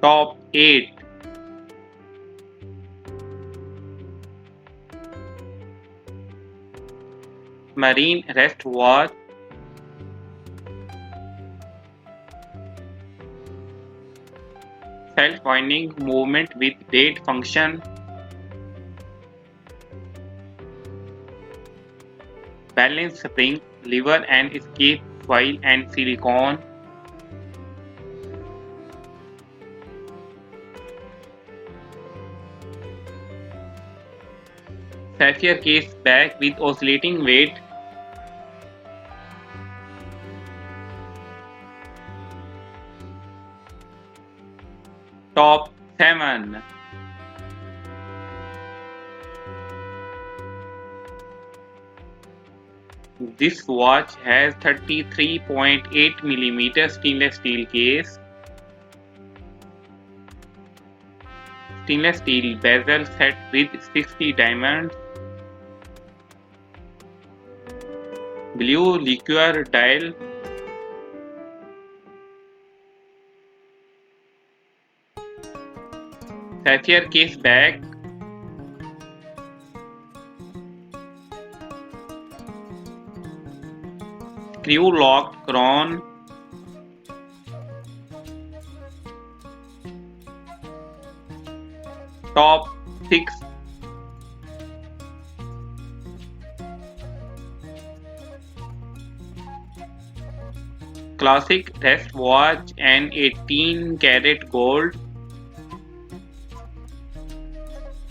Top 8. Marine Rest Watch. Self-winding movement with date function. Balance spring, lever and escape foil and silicone. Sapphire case back with oscillating weight. Top 7. This watch has 33.8mm stainless steel case, stainless steel bezel set with 60 diamonds, blue liqueur dial, sapphire case back, screw locked crown, top 6. Classic wrist watch and 18 karat gold.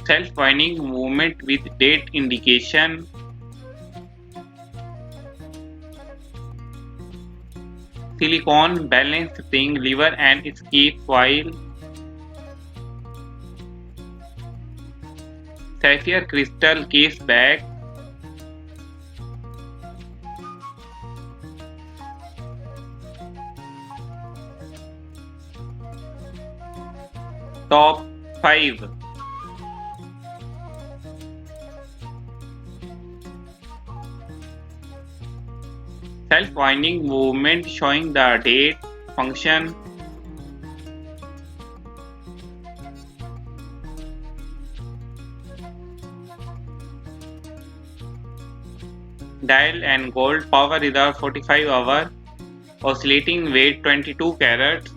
Self-winding movement with date indication. Silicone balance spring lever and escape foil. Sapphire crystal case back. Top 5. Self-winding movement showing the date function. Dial and gold, power reserve 45 hours, oscillating weight 22 carats,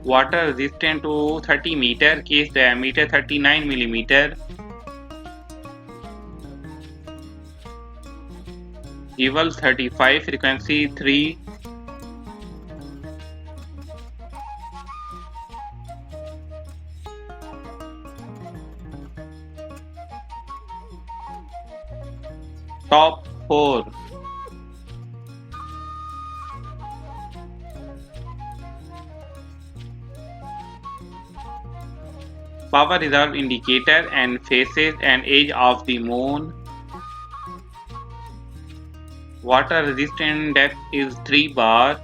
water resistant to 30 meter, case diameter 39 millimeter, Jewel 35, frequency 3, top 4. Power reserve indicator and phases and age of the moon. Water resistant depth is 3 bar.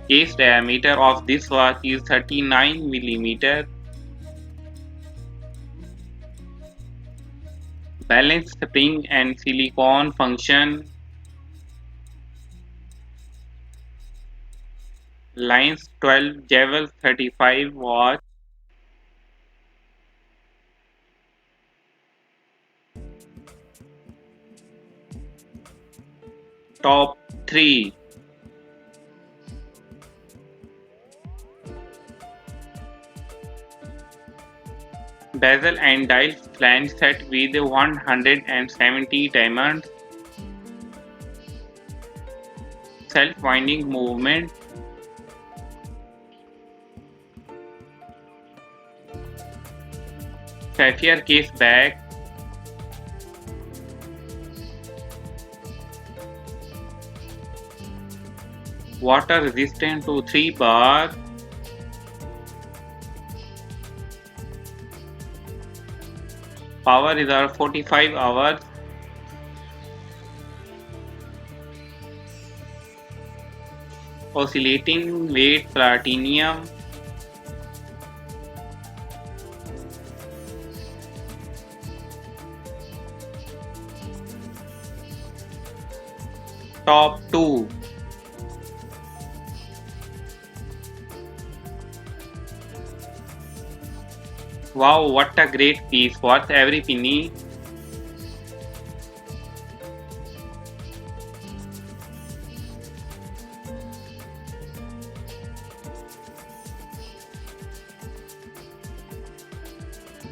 Case diameter of this watch is 39 millimeter. Balance spring and silicone function. Lines 12, Jewel 35 watch. Top 3. Bezel and dial flange set with 170 diamonds. Self-winding movement. Sapphire case back. Water resistant to 3 bar. Power reserve 45 hours. Oscillating weight platinum. Top 2. Wow, what a great piece, worth every penny.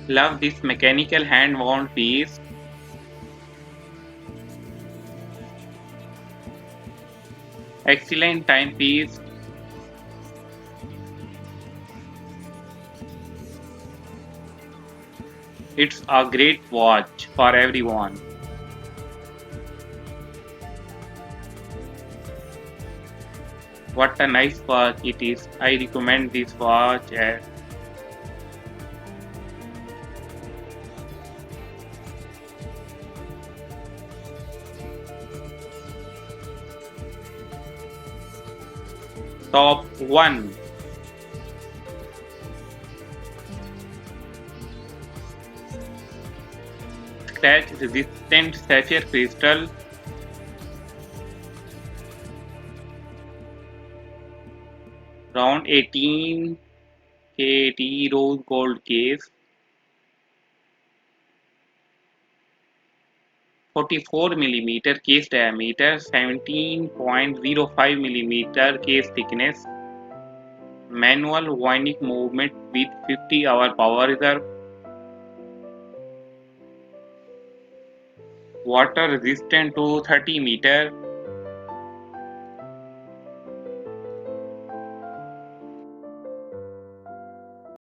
Love this mechanical hand wound piece. Excellent timepiece. It's a great watch for everyone. What a nice watch it is. I recommend this watch at top 1. Scratch resistant sapphire crystal. Round 18 KT rose gold case. 44 mm case diameter, 17.05 mm case thickness, manual winding movement with 50-hour power reserve, water resistant to 30 meter,